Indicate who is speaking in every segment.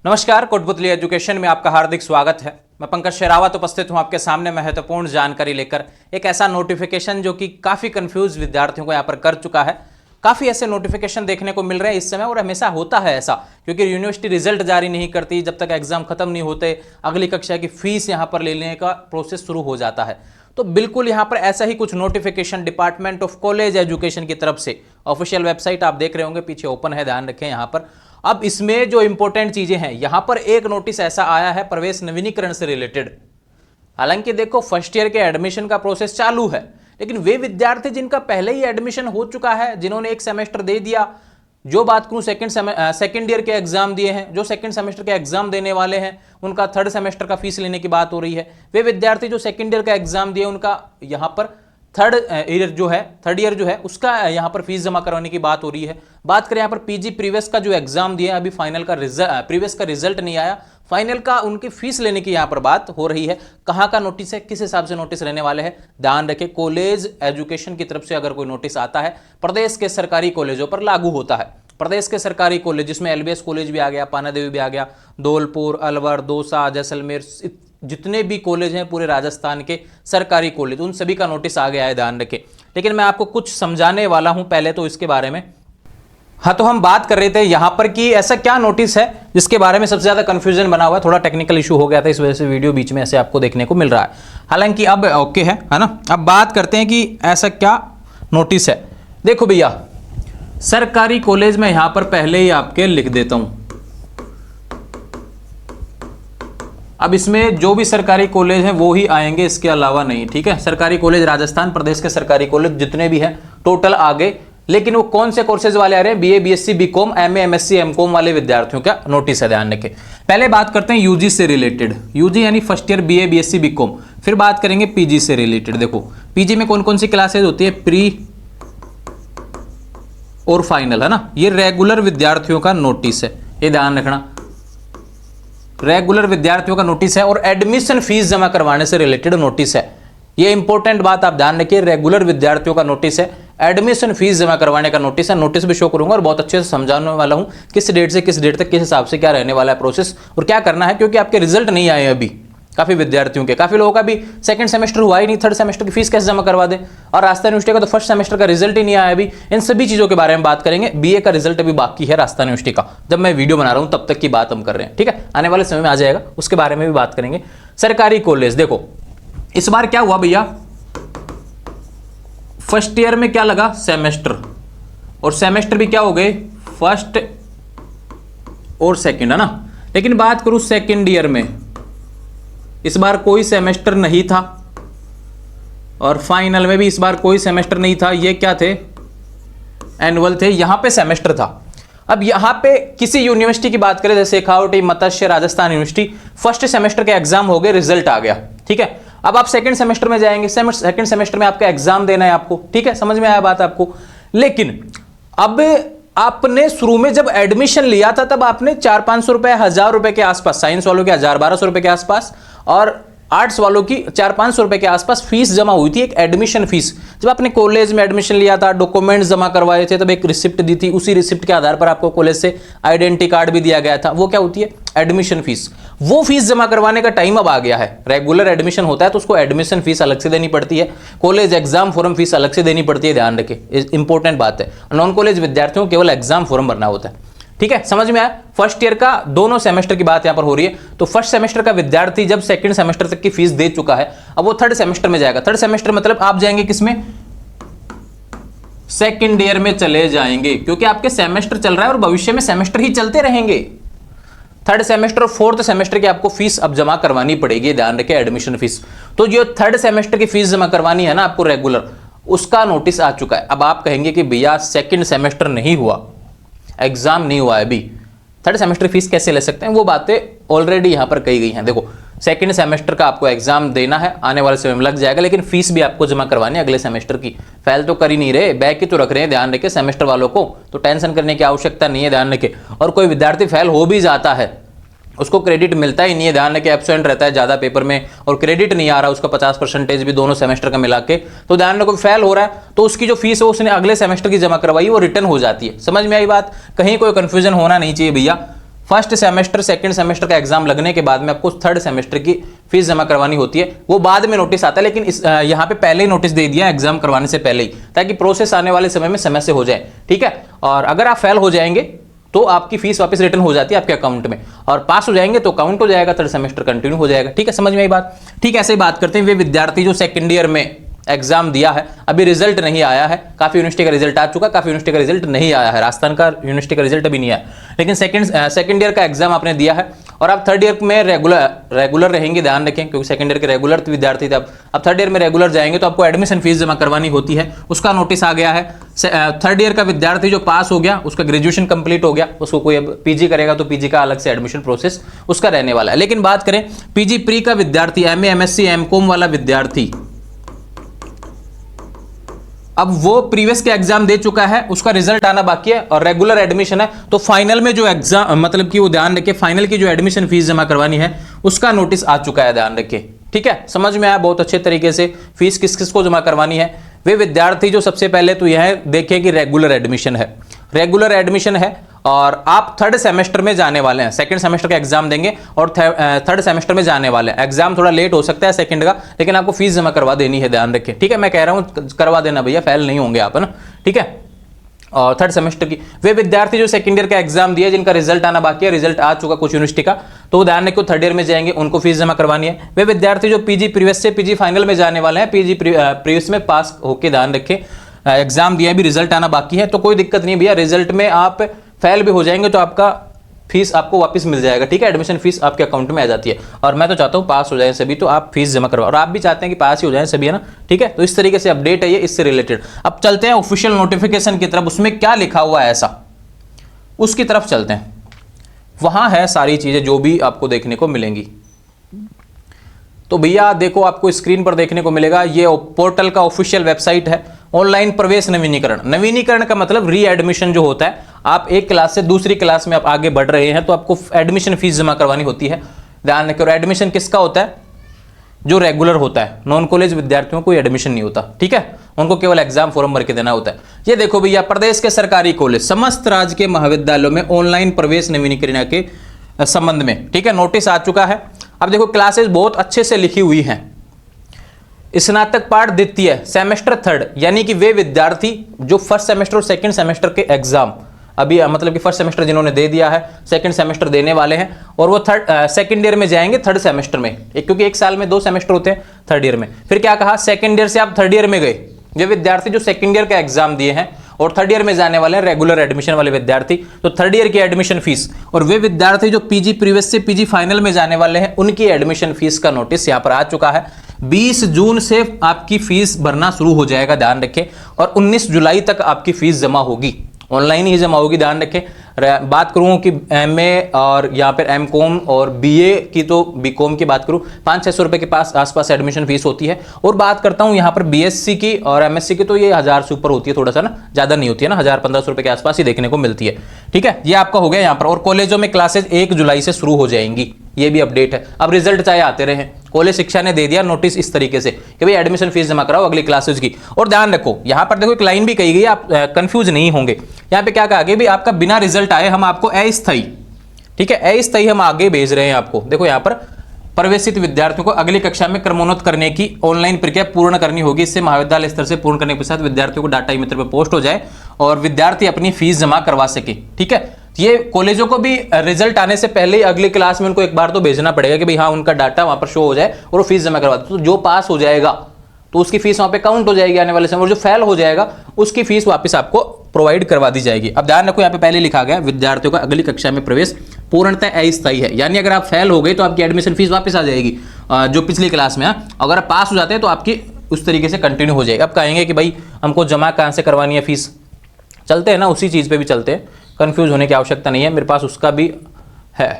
Speaker 1: नमस्कार, कोटपुतली एजुकेशन में आपका हार्दिक स्वागत है। मैं पंकज शेरावत उपस्थित हूं आपके सामने महत्वपूर्ण जानकारी लेकर। एक ऐसा नोटिफिकेशन जो कि काफ़ी कंफ्यूज विद्यार्थियों को यहां पर कर चुका है। काफ़ी ऐसे नोटिफिकेशन देखने को मिल रहे हैं इस समय और हमेशा होता है ऐसा, क्योंकि यूनिवर्सिटी रिजल्ट जारी नहीं करती जब तक एग्जाम खत्म नहीं होते, अगली कक्षा की फीस यहाँ पर लेने का प्रोसेस शुरू हो जाता है। तो बिल्कुल यहाँ पर ऐसा ही कुछ notification department of college education की तरफ से, ऑफिशियल वेबसाइट आप देख रहे होंगे पीछे ओपन है, ध्यान रखें यहाँ पर। अब इसमें जो इंपॉर्टेंट चीजें हैं, यहां पर एक नोटिस ऐसा आया है प्रवेश नवीनीकरण से रिलेटेड। हालांकि देखो, फर्स्ट ईयर के एडमिशन का प्रोसेस चालू है, लेकिन वे विद्यार्थी जिनका पहले ही एडमिशन हो चुका है, जिन्होंने एक सेमेस्टर दे दिया, जो बात करूं सेकंड ईयर के एग्जाम दिए हैं, जो सेकंड सेमेस्टर के एग्जाम देने वाले हैं, उनका थर्ड सेमेस्टर का फीस लेने की बात हो रही है। वे विद्यार्थी जो सेकंड ईयर का एग्जाम दिए, उनका यहां पर थर्ड ईयर जो है उसका यहाँ पर फीस जमा करवाने की बात हो रही है। बात करें यहाँ पर पीजी प्रीवियस का जो एग्जाम दिया, अभी फाइनल का प्रीवियस का रिजल्ट नहीं आया, फाइनल का उनकी फीस लेने की यहाँ पर बात हो रही है। कहाँ का नोटिस है, किस हिसाब से नोटिस रहने वाले हैं, ध्यान रखें। कॉलेज एजुकेशन की तरफ से अगर कोई नोटिस आता है, प्रदेश के सरकारी कॉलेजों पर लागू होता है। प्रदेश के सरकारी कॉलेज जिसमें एलबीएस कॉलेज भी आ गया, पाना देवी भी आ गया, धौलपुर, अलवर, दौसा, जैसलमेर, जितने भी कॉलेज हैं पूरे राजस्थान के सरकारी कॉलेज, उन सभी का नोटिस आ गया है, ध्यान रखें। लेकिन मैं आपको कुछ समझाने वाला हूं पहले तो इसके बारे में। हाँ, तो हम बात कर रहे थे यहां पर कि ऐसा क्या नोटिस है जिसके बारे में सबसे ज्यादा कंफ्यूजन बना हुआ है। थोड़ा टेक्निकल इशू हो गया था, इस वजह से वीडियो बीच में ऐसे आपको देखने को मिल रहा है। हालांकि अब ओके है ना। अब बात करते हैं कि ऐसा क्या नोटिस है। देखो भैया, सरकारी कॉलेज में यहां पर पहले ही आपके लिख देता हूं। अब इसमें जो भी सरकारी कॉलेज हैं वो ही आएंगे, इसके अलावा नहीं, ठीक है। सरकारी कॉलेज राजस्थान प्रदेश के सरकारी कॉलेज जितने भी हैं टोटल आगे, लेकिन वो कौन से कोर्सेज वाले आ रहे हैं, BA, BSc, BCom, MA, MSc, MCom वाले विद्यार्थियों का नोटिस है, ध्यान रखें। पहले बात करते हैं यूजी से रिलेटेड, यूजी यानी first year BA, BSc, BCom. फिर बात करेंगे पीजी से रिलेटेड। देखो पीजी में कौन कौन सी क्लासेज होती है, प्री और फाइनल, है ना। ये रेगुलर विद्यार्थियों का नोटिस है, ये ध्यान रखना, रेगुलर विद्यार्थियों का नोटिस है। और एडमिशन फीस जमा करवाने से रिलेटेड नोटिस है, ये इंपॉर्टेंट बात आप ध्यान रखिए। रेगुलर विद्यार्थियों का नोटिस है, एडमिशन फीस जमा करवाने का नोटिस है। नोटिस भी शो करूंगा और बहुत अच्छे से समझाने वाला हूं किस डेट से किस डेट तक किस हिसाब से क्या रहने वाला है प्रोसेस और क्या करना है, क्योंकि आपके रिजल्ट नहीं आए अभी। काफी विद्यार्थियों के, काफी लोगों का भी सेकंड सेमेस्टर हुआ ही नहीं, थर्ड सेमेस्टर की फीस कैसे जमा करवा दे, और राजस्थान यूनिवर्सिटी का तो फर्स्ट सेमेस्टर का रिजल्ट ही नहीं आया अभी। इन सभी चीजों के बारे में बात करेंगे। बीए का रिजल्ट अभी बाकी है राजस्थान यूनिवर्सिटी का, जब मैं वीडियो बना रहा हूं तब तक की बात हम कर रहे हैं, ठीक है। आने वाले समय में आ जाएगा, उसके बारे में भी बात करेंगे। सरकारी कॉलेज देखो इस बार क्या हुआ भैया, फर्स्ट ईयर में क्या लगा, सेमेस्टर, और सेमेस्टर भी क्या हो गए, फर्स्ट और सेकंड, है ना। लेकिन बात करूं सेकंड ईयर में, इस बार कोई सेमेस्टर नहीं था, और फाइनल में भी इस बार कोई सेमेस्टर नहीं था। ये क्या थे, एनुअल थे, यहां पे सेमेस्टर था। अब यहां पे किसी यूनिवर्सिटी की बात करें, जैसे शेखावटी, मत्स्य, राजस्थान यूनिवर्सिटी, फर्स्ट सेमेस्टर के एग्जाम हो गए, रिजल्ट आ गया, ठीक है। अब आप सेकंड सेमेस्टर में जाएंगे, सेकंड सेमेस्टर में आपका एग्जाम देना है आपको, ठीक है, समझ में आया बात आपको। लेकिन अब आपने शुरू में जब एडमिशन लिया था तब आपने 400-500 रुपए, 1000 रुपए के आसपास, साइंस वालों के 1000-1200 रुपए के आसपास और आर्ट्स वालों की 400-500 रुपए के आसपास फीस जमा हुई थी, एक एडमिशन फीस। जब आपने कॉलेज में एडमिशन लिया था, डॉक्यूमेंट्स जमा करवाए थे, तब एक रिसिप्ट दी थी, उसी रिसिप्ट के आधार पर आपको कॉलेज से आइडेंटिटी कार्ड भी दिया गया था। वो क्या होती है, एडमिशन फीस। वो फीस जमा करवाने का टाइम अब आ गया है। रेगुलर एडमिशन होता है तो उसको एडमिशन फीस अलग से देनी पड़ती है, कॉलेज एग्जाम फॉर्म फीस अलग से देनी पड़ती है, ध्यान रखें, इंपॉर्टेंट बात है। नॉन कॉलेज विद्यार्थियों को केवल एग्जाम फॉर्म भरना होता है, ठीक है, समझ में आया। फर्स्ट ईयर का दोनों सेमेस्टर की बात यहां पर हो रही है। तो फर्स्ट सेमेस्टर का विद्यार्थी जब सेकंड सेमेस्टर तक की फीस दे चुका है, अब वो थर्ड सेमेस्टर में जाएगा। थर्ड सेमेस्टर मतलब आप जाएंगे किसमें, सेकंड ईयर में चले जाएंगे, क्योंकि आपके सेमेस्टर चल रहा है और भविष्य में सेमेस्टर ही चलते रहेंगे। थर्ड सेमेस्टर और फोर्थ सेमेस्टर की आपको फीस अब जमा करवानी पड़ेगी, ध्यान रखें, एडमिशन फीस। तो जो थर्ड सेमेस्टर की फीस जमा करवानी है ना आपको रेगुलर, उसका नोटिस आ चुका है। अब आप कहेंगे कि भैया सेकंड सेमेस्टर नहीं हुआ, एग्जाम नहीं हुआ है अभी, थर्ड सेमेस्टर फीस कैसे ले सकते हैं, वो बातें ऑलरेडी यहां पर कही गई हैं। देखो सेकंड सेमेस्टर का आपको एग्जाम देना है, आने वाले समय में लग जाएगा, लेकिन फीस भी आपको जमा करवानी है अगले सेमेस्टर की। फेल तो कर ही नहीं रहे, बैक ही तो रख रहे हैं, ध्यान रखें। सेमेस्टर वालों को तो टेंशन करने की आवश्यकता नहीं है, ध्यान रखें। और कोई विद्यार्थी फेल हो भी जाता है, उसको क्रेडिट मिलता ही नहीं है, ध्यान रखें। एब्सेंट रहता है ज़्यादा पेपर में और क्रेडिट नहीं आ रहा उसका 50% भी दोनों सेमेस्टर का मिला के, तो ध्यान रखो फेल हो रहा है तो उसकी जो फीस है उसने अगले सेमेस्टर की जमा करवाई वो रिटर्न हो जाती है। समझ में आई बात, कहीं कोई कंफ्यूजन होना नहीं चाहिए भैया। फर्स्ट सेमेस्टर सेकंड सेमेस्टर का एग्जाम लगने के बाद में आपको थर्ड सेमेस्टर की फीस जमा करवानी होती है, वो बाद में नोटिस आता है, लेकिन यहाँ पे पहले ही नोटिस दे दिया एग्जाम करवाने से पहले ही, ताकि प्रोसेस आने वाले समय में समय से हो जाए। ठीक है, और अगर आप फेल हो जाएंगे तो आपकी फीस वापस रिटर्न हो जाती है आपके अकाउंट में, और पास हो जाएंगे तो काउंट हो जाएगा, थर्ड सेमेस्टर कंटिन्यू हो जाएगा। ठीक है, समझ में आई बात। ठीक है, ऐसे ही बात करते हैं वे विद्यार्थी जो सेकंड ईयर में एग्जाम दिया है, अभी रिजल्ट नहीं आया है, काफी यूनिवर्सिटी का रिजल्ट आ चुका, काफी यूनिवर्सिटी का रिजल्ट नहीं आया है, राजस्थान का यूनिवर्सिटी का रिजल्ट अभी नहीं आया, लेकिन सेकंड ईयर का एग्जाम आपने दिया है और आप थर्ड ईयर में रेगुलर रहेंगे, ध्यान रखें, क्योंकि सेकंड ईयर के रेगुलर विद्यार्थी थे, अब थर्ड ईयर में रेगुलर जाएंगे तो आपको एडमिशन फीस जमा करवानी होती है, उसका नोटिस आ गया है। थर्ड ईयर का विद्यार्थी जो पास हो गया, उसका ग्रेजुएशन कंप्लीट हो गया, उसको कोई अब पीजी करेगा तो पीजी का अलग से एडमिशन प्रोसेस उसका रहने वाला है। लेकिन बात करें पीजी प्री का विद्यार्थी, एमए एमएससी एमकॉम वाला विद्यार्थी, अब वो प्रीवियस के एग्जाम दे चुका है, उसका रिजल्ट आना बाकी है और रेगुलर एडमिशन है, तो फाइनल में जो एग्जाम मतलब कि वो ध्यान रखे, फाइनल की जो एडमिशन फीस जमा करवानी है उसका नोटिस आ चुका है, ध्यान रखे। ठीक है, समझ में आया बहुत अच्छे तरीके से फीस किस किस को जमा करवानी है। वे विद्यार्थी जो सबसे पहले तो यह देखें कि रेगुलर एडमिशन है, रेगुलर एडमिशन है और आप थर्ड सेमेस्टर में जाने वाले हैं, सेकंड सेमेस्टर का एग्जाम देंगे और थर्ड सेमेस्टर में जाने वाले हैं। एग्जाम थोड़ा लेट हो सकता है सेकंड का, लेकिन आपको फीस जमा करवा देनी है, ध्यान रखें। ठीक है, मैं कह रहा हूं करवा देना भैया, फेल नहीं होंगे आप, है ना। ठीक है, और थर्ड सेमेस्टर की वे विद्यार्थी जो सेकंड ईयर का एग्जाम दिए, जिनका रिजल्ट आना बाकी है, रिजल्ट आ चुका कुछ यूनिवर्सिटी का, तो ध्यान रखो थर्ड ईयर में जाएंगे, उनको फीस जमा करवानी है। वे विद्यार्थी जो पीजी प्रीवियस से पीजी फाइनल में जाने वाले हैं, पीजी प्रीवियस में पास होके, ध्यान रखें, एग्जाम दिया भी, रिजल्ट आना बाकी है, तो कोई दिक्कत नहीं भैया, रिजल्ट में आप फेल भी हो जाएंगे तो आपका फीस आपको वापस मिल जाएगा। ठीक है, एडमिशन फीस आपके अकाउंट में आ जाती है, और मैं तो चाहता हूँ पास हो जाए सभी, तो आप फीस जमा करवाओ, और आप भी चाहते हैं कि पास ही हो जाए सभी, है ना। ठीक है, तो इस तरीके से अपडेट है ये इससे रिलेटेड। अब चलते हैं ऑफिशियल नोटिफिकेशन की तरफ, उसमें क्या लिखा हुआ है ऐसा, उसकी तरफ चलते हैं। वहां है सारी चीजें जो भी आपको देखने को मिलेंगी। तो भैया देखो, आपको स्क्रीन पर देखने को मिलेगा, ये पोर्टल का ऑफिशियल वेबसाइट है, ऑनलाइन प्रवेश नवीनीकरण। नवीनीकरण का मतलब री एडमिशन जो होता है, आप एक क्लास से दूसरी क्लास में आप आगे बढ़ रहे हैं तो आपको एडमिशन फीस जमा करवानी होती है, ध्यान रखिए। और एडमिशन किसका होता है? जो रेगुलर होता है, नॉन कॉलेज विद्यार्थियों को एडमिशन नहीं होता। ठीक है, उनको केवल एग्जाम फॉर्म भर के देना होता है। ये देखो भैया, प्रदेश के सरकारी कॉलेज समस्त राज्य के महाविद्यालयों में ऑनलाइन प्रवेश नवीनीकरण के संबंध में, ठीक है, नोटिस आ चुका है। अब देखो क्लासेस बहुत अच्छे से लिखी हुई हैं। स्नातक पाठ द्वितीय सेमेस्टर थर्ड, यानी कि वे विद्यार्थी जो फर्स्ट सेमेस्टर और सेकंड सेमेस्टर के एग्जाम अभी मतलब कि फर्स्ट सेमेस्टर जिन्होंने दे दिया है, सेकंड सेमेस्टर देने वाले हैं, और वो सेकंड ईयर में जाएंगे थर्ड सेमेस्टर में, क्योंकि एक साल में 2 सेमेस्टर होते हैं थर्ड ईयर में। फिर क्या कहा, सेकंड ईयर से आप थर्ड ईयर में गए, ये विद्यार्थी जो सेकंड ईयर का एग्जाम दिए हैं और थर्ड ईयर में जाने वाले हैं, रेगुलर एडमिशन वाले विद्यार्थी, तो थर्ड ईयर की एडमिशन फीस, और वे विद्यार्थी जो पीजी प्रीवियस से पीजी फाइनल में जाने वाले हैं, उनकी एडमिशन फीस का नोटिस यहां पर आ चुका है। 20 जून से आपकी फीस भरना शुरू हो जाएगा, ध्यान रखें, और 19 जुलाई तक आपकी फीस जमा होगी, ऑनलाइन ही जमा होगी, ध्यान रखें। बात करूं कि एमए और यहाँ पर एमकॉम और बीए की, तो बीकॉम की बात करूं 500-600 रुपए के पास आसपास एडमिशन फीस होती है। और बात करता हूं यहाँ पर बीएससी की और एमएससी की, तो ये 1000 से ऊपर होती है, थोड़ा सा ना, ज्यादा नहीं होती है ना, 1000-1500 रुपए के आसपास ही देखने को मिलती है। ठीक है, ये आपका हो गया यहाँ पर। और कॉलेजों में क्लासेज 1 जुलाई से शुरू हो जाएंगी, ये भी अपडेट है। अब रिजल्ट चाहे आते रहे, कॉलेज शिक्षा ने दे दिया नोटिस इस तरीके से कि भाई एडमिशन फीस जमा कराओ अगली क्लासेज की। और ध्यान रखो, यहां पर देखो एक लाइन भी कही गई है, आप कंफ्यूज नहीं होंगे। यहां पे क्या कहा गया, भी आपका बिना रिजल्ट आए हम आपको अस्थायी, ठीक है, अस्थायी हम आगे भेज रहे हैं आपको। देखो यहां पर प्रवेशित विद्यार्थियों को अगली कक्षा में क्रमोन्नत करने की ऑनलाइन प्रक्रिया पूर्ण करनी होगी। इससे महाविद्यालय स्तर से पूर्ण करने के पश्चात विद्यार्थियों को डाटा ई-मित्र पर पोस्ट हो जाए और विद्यार्थी अपनी फीस जमा करवा सके। ठीक है, ये कॉलेजों को भी रिजल्ट आने से पहले ही अगली क्लास में उनको एक बार तो भेजना पड़ेगा कि भाई हाँ उनका डाटा वहां पर शो हो जाए और वो फीस जमा करवा दे। तो जो पास हो जाएगा तो उसकी फीस वहां पे काउंट हो जाएगी आने वाले समय, और जो फेल हो जाएगा उसकी फीस वापस आपको प्रोवाइड करवा दी जाएगी। अब ध्यान रखो, यहाँ पे पहले लिखा गया विद्यार्थियों का अगली कक्षा में प्रवेश पूर्णतः अस्थायी है, यानी अगर आप फेल हो गए तो आपकी एडमिशन फीस वापस आ जाएगी जो पिछली क्लास में। अगर आप पास हो जाते हैं तो आपकी उस तरीके से कंटिन्यू हो जाएगी। अब कहेंगे कि भाई हमको जमा कहाँ से करवानी है फीस, चलते हैं ना उसी चीज पे भी चलते हैं, कंफ्यूज होने की आवश्यकता नहीं है, मेरे पास उसका भी है।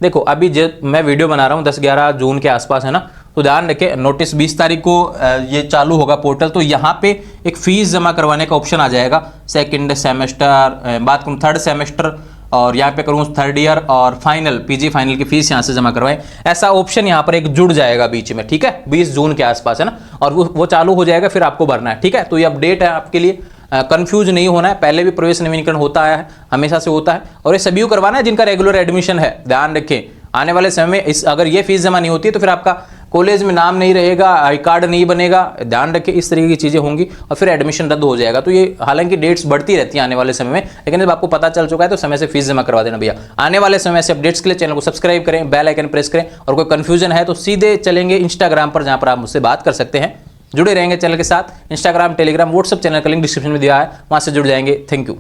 Speaker 1: देखो अभी मैं वीडियो बना रहा हूँ 10-11 जून के आसपास, है ना, तो ध्यान रखें नोटिस 20 तारीख को ये चालू होगा पोर्टल, तो यहाँ पे एक फीस जमा करवाने का ऑप्शन आ जाएगा। सेकंड सेमेस्टर बात करूँ थर्ड सेमेस्टर, और यहाँ पे करूँ थर्ड ईयर और फाइनल पीजी फाइनल की फीस यहाँ से जमा करवाएं, ऐसा ऑप्शन यहाँ पर एक जुड़ जाएगा बीच में। ठीक है, 20 जून के आसपास, है ना, और वो चालू हो जाएगा, फिर आपको भरना है। ठीक है, तो ये अपडेट है आपके लिए। कंफ्यूज नहीं होना है। पहले भी प्रवेश नवीनीकरण होता आया है, हमेशा से होता है, और ये सभी को करवाना है जिनका रेगुलर एडमिशन है। ध्यान रखें, आने वाले समय में अगर ये फीस जमा नहीं होती है तो फिर आपका कॉलेज में नाम नहीं रहेगा, आई कार्ड नहीं बनेगा। ध्यान रखें, इस तरीके की चीज़ें होंगी और फिर एडमिशन रद्द हो जाएगा। तो ये हालांकि डेट्स बढ़ती रहती हैं आने वाले समय में, लेकिन जब आपको पता चल चुका है तो समय से फीस जमा करवा देना भैया। आने वाले समय से अपडेट्स के लिए चैनल को सब्सक्राइब करें, बेल आइकन प्रेस करें, और कोई कन्फ्यूजन है तो सीधे चलेंगे इंस्टाग्राम पर, जहाँ पर आप मुझसे बात कर सकते हैं। जुड़े रहेंगे चैनल के साथ। इंस्टाग्राम, टेलीग्राम, व्हाट्सएप चैनल का लिंक डिस्क्रिप्शन में दिया है, वहाँ से जुड़ जाएंगे। Thank you.